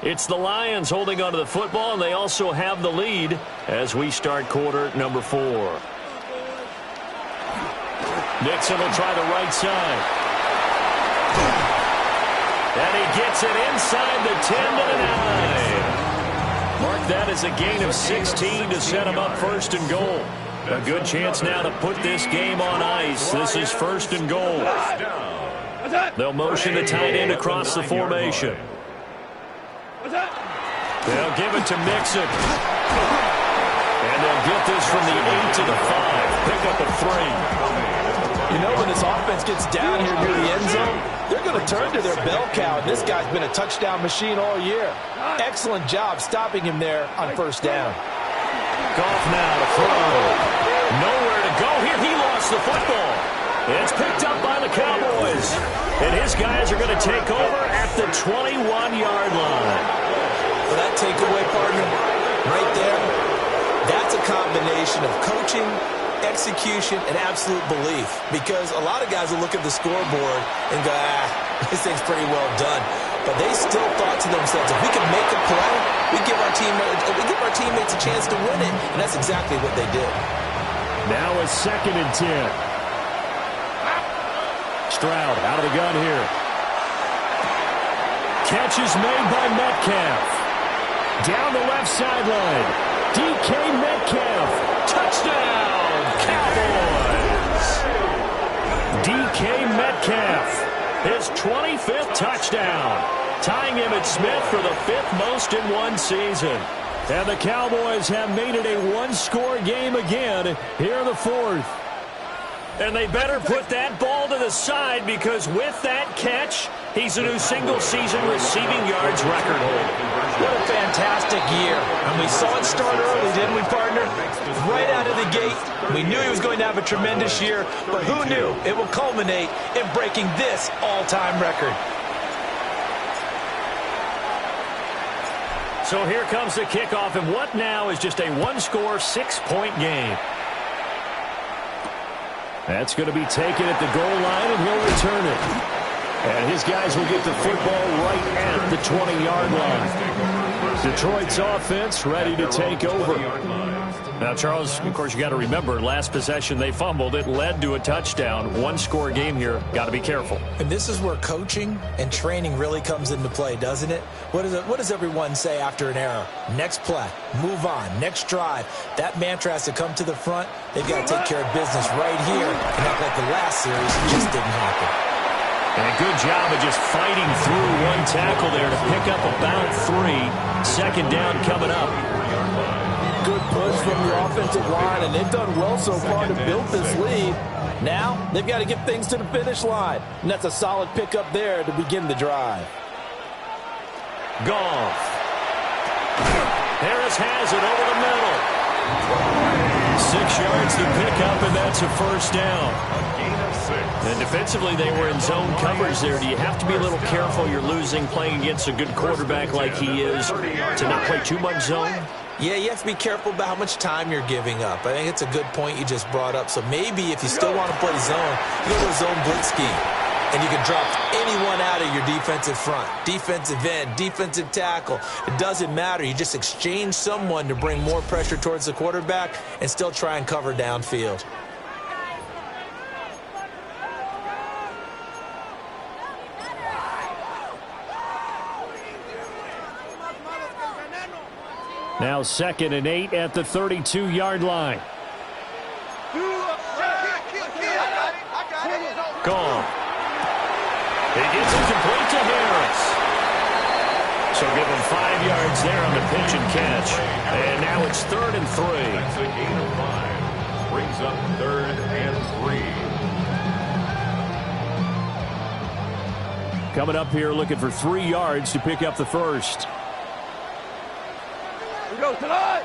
It's the Lions holding onto the football, and they also have the lead as we start quarter number 4. Nixon will try the right side. And he gets it inside the 10 to the 9. Mark that as a gain of 16 to set him up first and goal. A good chance now to put this game on ice. This is first and goal. They'll motion the tight end across the formation. They'll give it to Mixon. And they'll get this from the 8 to the 5. Pick up a 3. You know, when this offense gets down here near the end zone, they're going to turn to their bell cow. This guy's been a touchdown machine all year. Excellent job stopping him there on first down. Goff now to throw. Nowhere to go here. He lost the football. It's picked up by the Cowboys. And his guys are going to take over at the 21-yard line. For that takeaway, partner, right there, that's a combination of coaching, execution, and absolute belief. Because a lot of guys will look at the scoreboard and go, this thing's pretty well done. But they still thought to themselves, if we can make a play, we give our teammates a chance to win it. And that's exactly what they did. Now a 2nd and 10. Stroud out of the gun here. Catch is made by Metcalf. Down the left sideline. DK Metcalf. Touchdown, Cowboys. DK Metcalf. His 25th touchdown. Tying Emmitt Smith for the 5th most in one season. And the Cowboys have made it a one-score game again here in the 4th. And they better put that ball to the side because with that catch, he's a new single-season receiving yards record holder. What a fantastic year. And we saw it start early, didn't we, partner? Right out of the gate. We knew he was going to have a tremendous year, but who knew it will culminate in breaking this all-time record. So here comes the kickoff, and what now is just a one-score, 6-point game. That's going to be taken at the goal line, and he'll return it. And his guys will get the football right at the 20-yard line. Detroit's offense ready to take over. Now, Charles, of course, you got to remember, last possession they fumbled. It led to a touchdown. One-score game here. Got to be careful. And this is where coaching and training really comes into play, doesn't it? What does everyone say after an error? Next play, move on, next drive. That mantra has to come to the front. They've got to take care of business right here. And not like the last series, it just didn't happen. And a good job of just fighting through one tackle there to pick up about 3. Second down coming up. Good push from the offensive line, and they've done well so far to build this lead. Now, they've got to get things to the finish line, and that's a solid pickup there to begin the drive. Goff. Harris has it over the middle. 6 yards to pick up, and that's a first down. A gain of 6. And defensively, they were in zone coverage there. Do you have to be a little careful? You're losing playing against a good quarterback like he is to not play too much zone? Yeah, you have to be careful about how much time you're giving up. I think it's a good point you just brought up. So maybe if you still want to play zone, you go to a zone blitz scheme. And you can drop anyone out of your defensive front, defensive end, defensive tackle. It doesn't matter. You just exchange someone to bring more pressure towards the quarterback and still try and cover downfield. Now 2nd and 8 at the 32-yard line. Gone. He gets it complete to Harris. So give him 5 yards there on the pitch and catch. And now it's 3rd and 3. That's a gain of 5. Brings up 3rd and 3. Coming up here looking for 3 yards to pick up the first. Go tonight.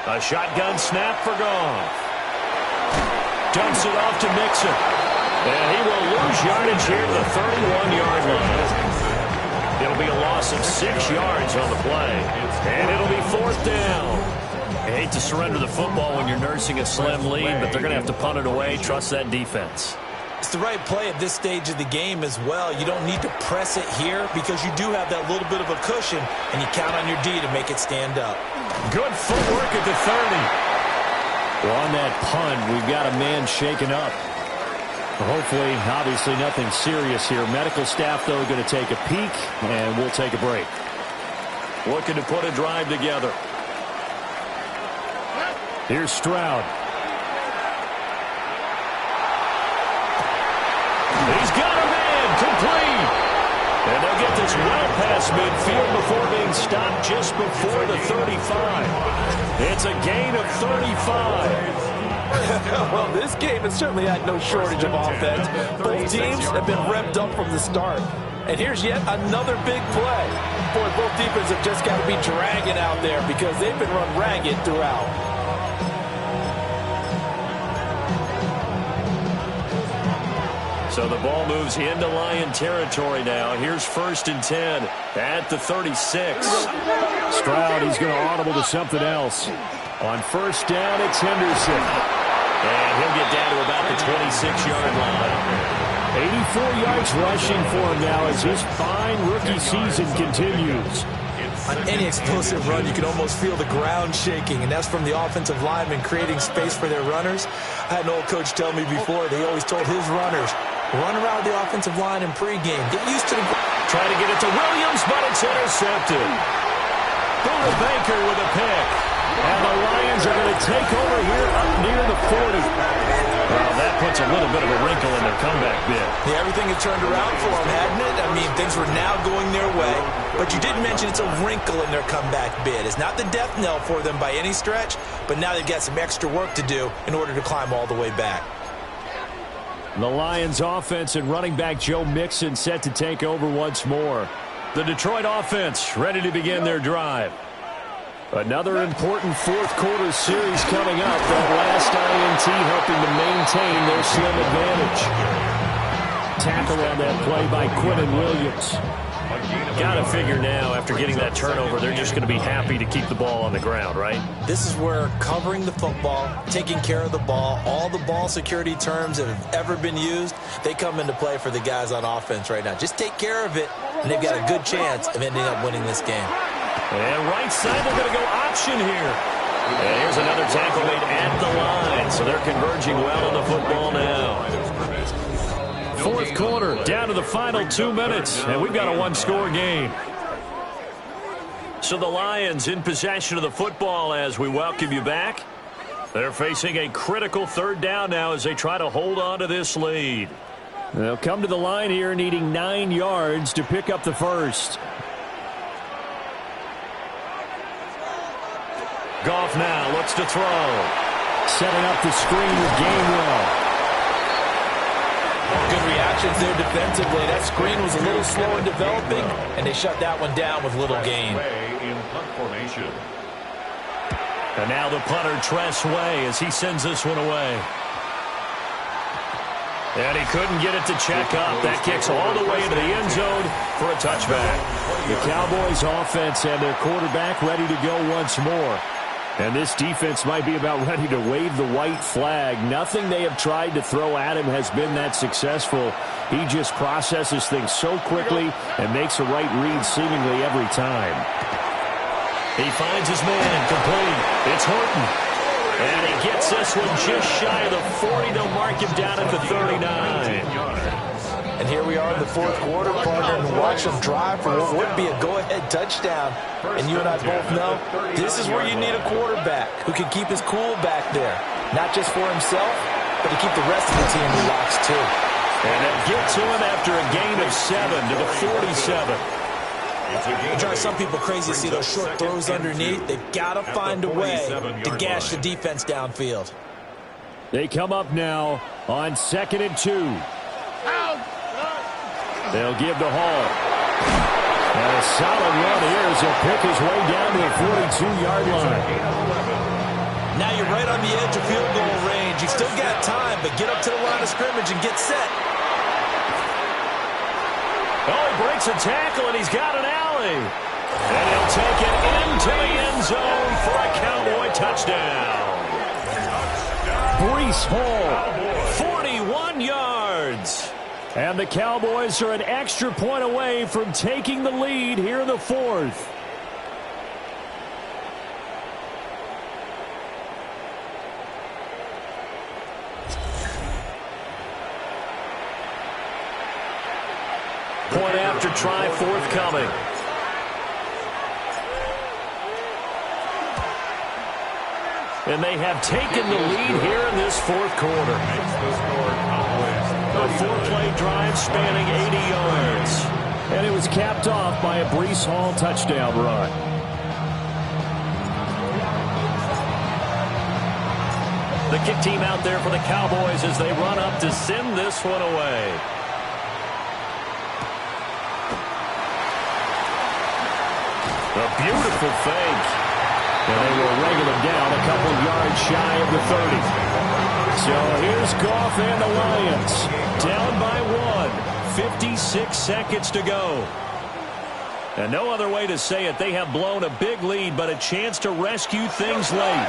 A shotgun snap for Goff. Dumps it off to Mixon. And he will lose yardage here to the 31-yard line. It'll be a loss of 6 yards on the play. And it'll be 4th down. I hate to surrender the football when you're nursing a slim lead, but they're going to have to punt it away. Trust that defense. It's the right play at this stage of the game as well. You don't need to press it here because you do have that little bit of a cushion, and you count on your D to make it stand up. Good footwork at the 30. Well, on that punt, we've got a man shaken up. Hopefully, obviously nothing serious here. Medical staff, though, going to take a peek, and we'll take a break. Looking to put a drive together. Here's Stroud. He's got a man complete. And they'll get this well past midfield before being stopped just before the 35. It's a gain of 35. Well, this game has certainly had no shortage of offense. Both teams have been revved up from the start. And here's yet another big play. Boy, both defenses have just got to be dragging out there because they've been run ragged throughout. So the ball moves into Lion territory now. Here's 1st and 10 at the 36. Stroud, he's going to audible to something else. On 1st down, it's Henderson. And he'll get down to about the 26-yard line. 84 yards rushing for him now as his fine rookie season continues. On any explosive run, you can almost feel the ground shaking, and that's from the offensive linemen creating space for their runners. I had an old coach tell me before, they always told his runners, run around the offensive line in pregame. Get used to the... Try to get it to Williams, but it's intercepted. Buda Baker with a pick. And the Lions are going to take over here up near the 40. Well, that puts a little bit of a wrinkle in their comeback bid. Yeah, everything had turned around for them, hadn't it? I mean, things were now going their way. But you did mention it's a wrinkle in their comeback bid. It's not the death knell for them by any stretch, but now they've got some extra work to do in order to climb all the way back. The Lions offense and running back Joe Mixon set to take over once more. The Detroit offense ready to begin their drive. Another important fourth-quarter series coming up. That last INT helping to maintain their slim advantage. Tackle on that play by Quinnen Williams. Got to figure now, after getting that turnover, they're just going to be happy to keep the ball on the ground, right? This is where covering the football, taking care of the ball, all the ball security terms that have ever been used, they come into play for the guys on offense right now. Just take care of it, and they've got a good chance of ending up winning this game. And right side, they're going to go option here. And here's another tackle made at the line. So they're converging well on the football now. Fourth quarter, down to the final 2 minutes. And we've got a one-score game. So the Lions in possession of the football as we welcome you back. They're facing a critical 3rd down now as they try to hold on to this lead. They'll come to the line here needing 9 yards to pick up the first. Goff now looks to throw. Setting up the screen with Gainwell. Good reactions there defensively. That screen was a little slow in developing, and they shut that one down with little gain. And now the punter, Tress Way, as he sends this one away. And he couldn't get it to check up. That kicks all the way into the end zone for a touchback. The Cowboys offense and their quarterback ready to go once more. And this defense might be about ready to wave the white flag. Nothing they have tried to throw at him has been that successful. He just processes things so quickly and makes a right read seemingly every time. He finds his man complete. It's Horton. And he gets this one just shy of the 40. They'll mark him down at the 39. And here we are in the fourth quarter, partner, and watch them drive for what would be a go-ahead touchdown. And you and I both know this is where you need a quarterback who can keep his cool back there. Not just for himself, but to keep the rest of the team relaxed too. And they'll get to him after a gain of 7 to the 47. It drives some people crazy to see those short throws underneath. They've got to find a way to gash the defense downfield. They come up now on 2nd and 2. They'll give to Hall. And a solid run here as he'll pick his way down to the 42-yard line. Now you're right on the edge of field goal range. You've still got time, but get up to the line of scrimmage and get set. Oh, he breaks a tackle, and he's got an alley. And he'll take it into the end zone for a Cowboy touchdown. Breece Hall, 41 yards. yards. And the Cowboys are an extra point away from taking the lead here in the fourth. Point after try forthcoming. And they have taken the lead here in this fourth quarter. A four-play drive spanning 80 yards. And it was capped off by a Breece Hall touchdown run. The kick team out there for the Cowboys as they run up to send this one away. A beautiful fake. And they will wrangle him down a couple yards shy of the 30. So here's Goff and the Lions. Down by 1. 56 seconds to go. And no other way to say it. They have blown a big lead, but a chance to rescue things late.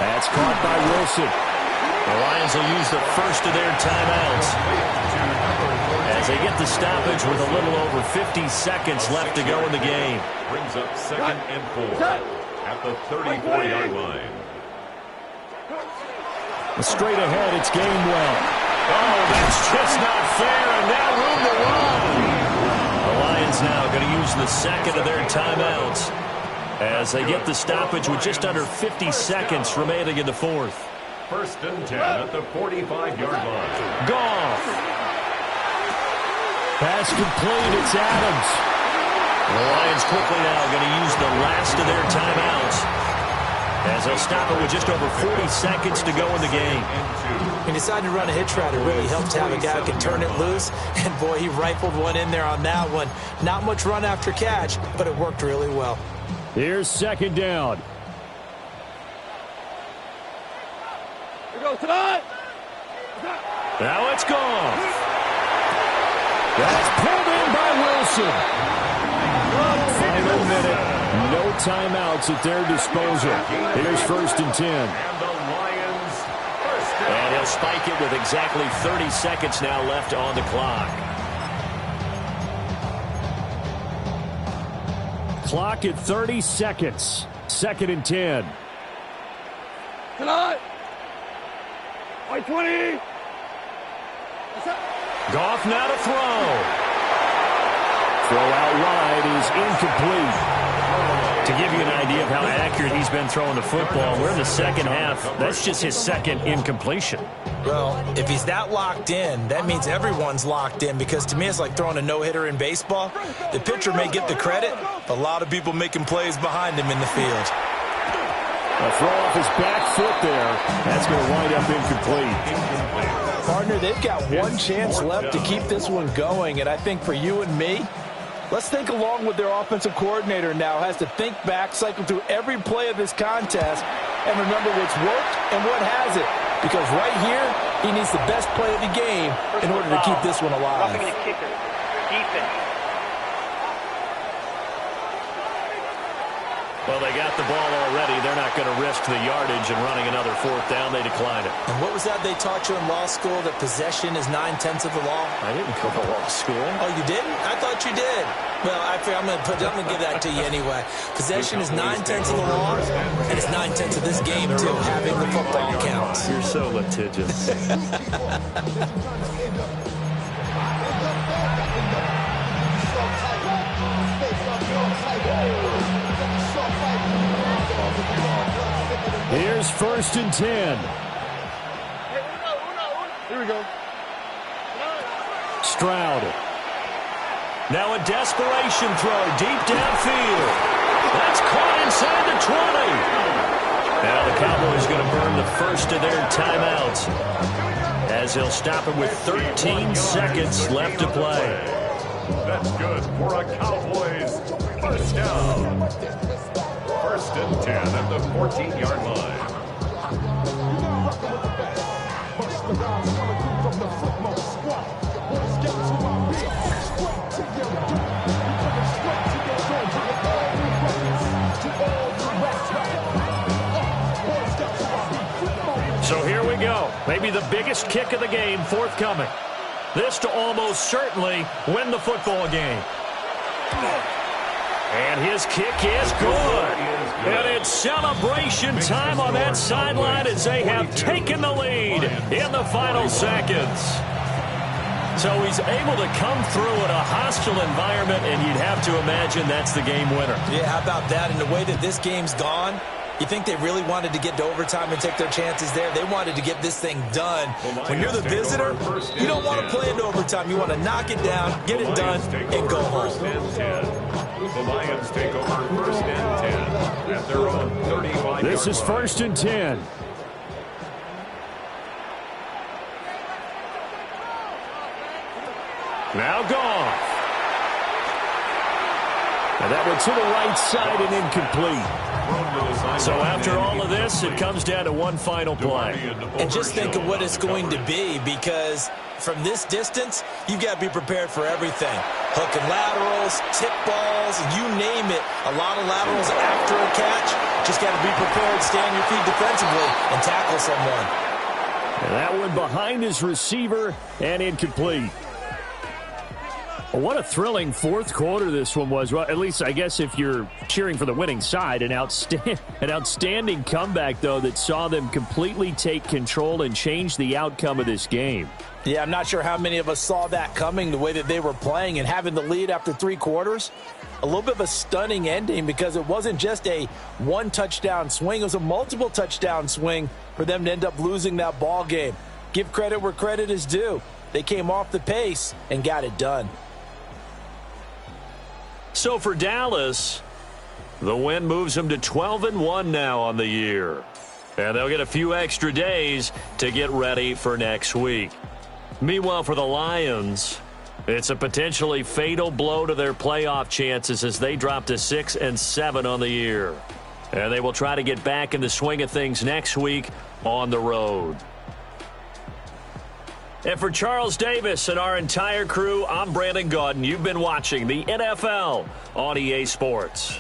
That's caught by Wilson. The Lions will use the first of their timeouts as they get the stoppage with a little over 50 seconds left to go in the game. Brings up 2nd and 4 at the 34-yard line. Straight ahead, it's Gainwell. Oh, that's just not fair, and now room to run. The Lions now going to use the second of their timeouts as they get the stoppage with just under 50 seconds remaining in the fourth. 1st and 10 at the 45-yard line. Goff. Pass complete. It's Adams. The Lions quickly now going to use the last of their timeouts as they'll stop it with just over 40 seconds to go in the game. He decided to run a hitch route. It really helps to have a guy who can turn it loose. And, boy, he rifled one in there on that one. Not much run after catch, but it worked really well. Here's 2nd down. Here goes tonight. Now it's gone. That's pulled in by Wilson. Final minute. No timeouts at their disposal. Here's 1st and 10. And the Lions first down. And he'll spike it with exactly 30 seconds now left on the clock. Clock at 30 seconds. 2nd and 10. Tonight. White 20. Goff now to throw. Throw out wide is incomplete. To give you an idea of how accurate he's been throwing the football, we're in the second half. That's just his second incompletion. Well, if he's that locked in, that means everyone's locked in, because to me it's like throwing a no-hitter in baseball. The pitcher may get the credit, but a lot of people making plays behind him in the field. A throw off his back foot there. That's going to wind up incomplete. Partner, they've got one chance left to keep this one going, and I think for you and me, let's think along with their offensive coordinator now. Has to think back, cycle through every play of this contest, and remember what's worked and what hasn't. Because right here, he needs the best play of the game in order to keep this one alive. Roughing the kicker. Defense. Well, they got the ball already. They're not going to risk the yardage and running another 4th down. They decline it. And what was that they taught you in law school, that possession is 9/10 of the law? I didn't go to law school. Oh, you didn't? I thought you did. Well, I'm going to give that to you anyway. Possession is 9/10 of the law, and it's 9/10 of this game, too. Having the football counts. You're so litigious. Here's 1st and 10. Here we go. Stroud. Now a desperation throw deep downfield. That's caught inside the 20. Now the Cowboys going to burn the first of their timeouts as they'll stop it with 13 seconds left to play. That's good for a Cowboys first down. 1st and 10 at the 14-yard line. So here we go. Maybe the biggest kick of the game forthcoming. This to almost certainly win the football game. And his kick is good. And it's celebration time on that sideline as they have taken the lead in the final seconds. So he's able to come through in a hostile environment, and you'd have to imagine that's the game winner. Yeah, how about that? And the way that this game's gone, you think they really wanted to get to overtime and take their chances there? They wanted to get this thing done. When you're the visitor, you don't want to play into overtime. You want to knock it down, get it done, and go home. The Lions take over 1st and 10 at their own 35. This is 1st and 10. Now Goff. And that one to the right side and incomplete. So after all of this, it comes down to one final play. And just think of what it's going to be, because from this distance, you've got to be prepared for everything. Hook and laterals, tip balls, you name it. A lot of laterals after a catch. Just got to be prepared, stay on your feet defensively, and tackle someone. And that one behind his receiver and incomplete. What a thrilling fourth quarter this one was. Well, at least I guess if you're cheering for the winning side, an outstanding comeback, though, that saw them completely take control and change the outcome of this game. Yeah, I'm not sure how many of us saw that coming, the way that they were playing and having the lead after 3 quarters. A little bit of a stunning ending, because it wasn't just a one-touchdown swing. It was a multiple touchdown swing for them to end up losing that ball game. Give credit where credit is due. They came off the pace and got it done. So for Dallas, the win moves them to 12-1 now on the year. And they'll get a few extra days to get ready for next week. Meanwhile, for the Lions, it's a potentially fatal blow to their playoff chances as they drop to 6-7 on the year. And they will try to get back in the swing of things next week on the road. And for Charles Davis and our entire crew, I'm Brandon Gaudin. You've been watching the NFL on EA Sports.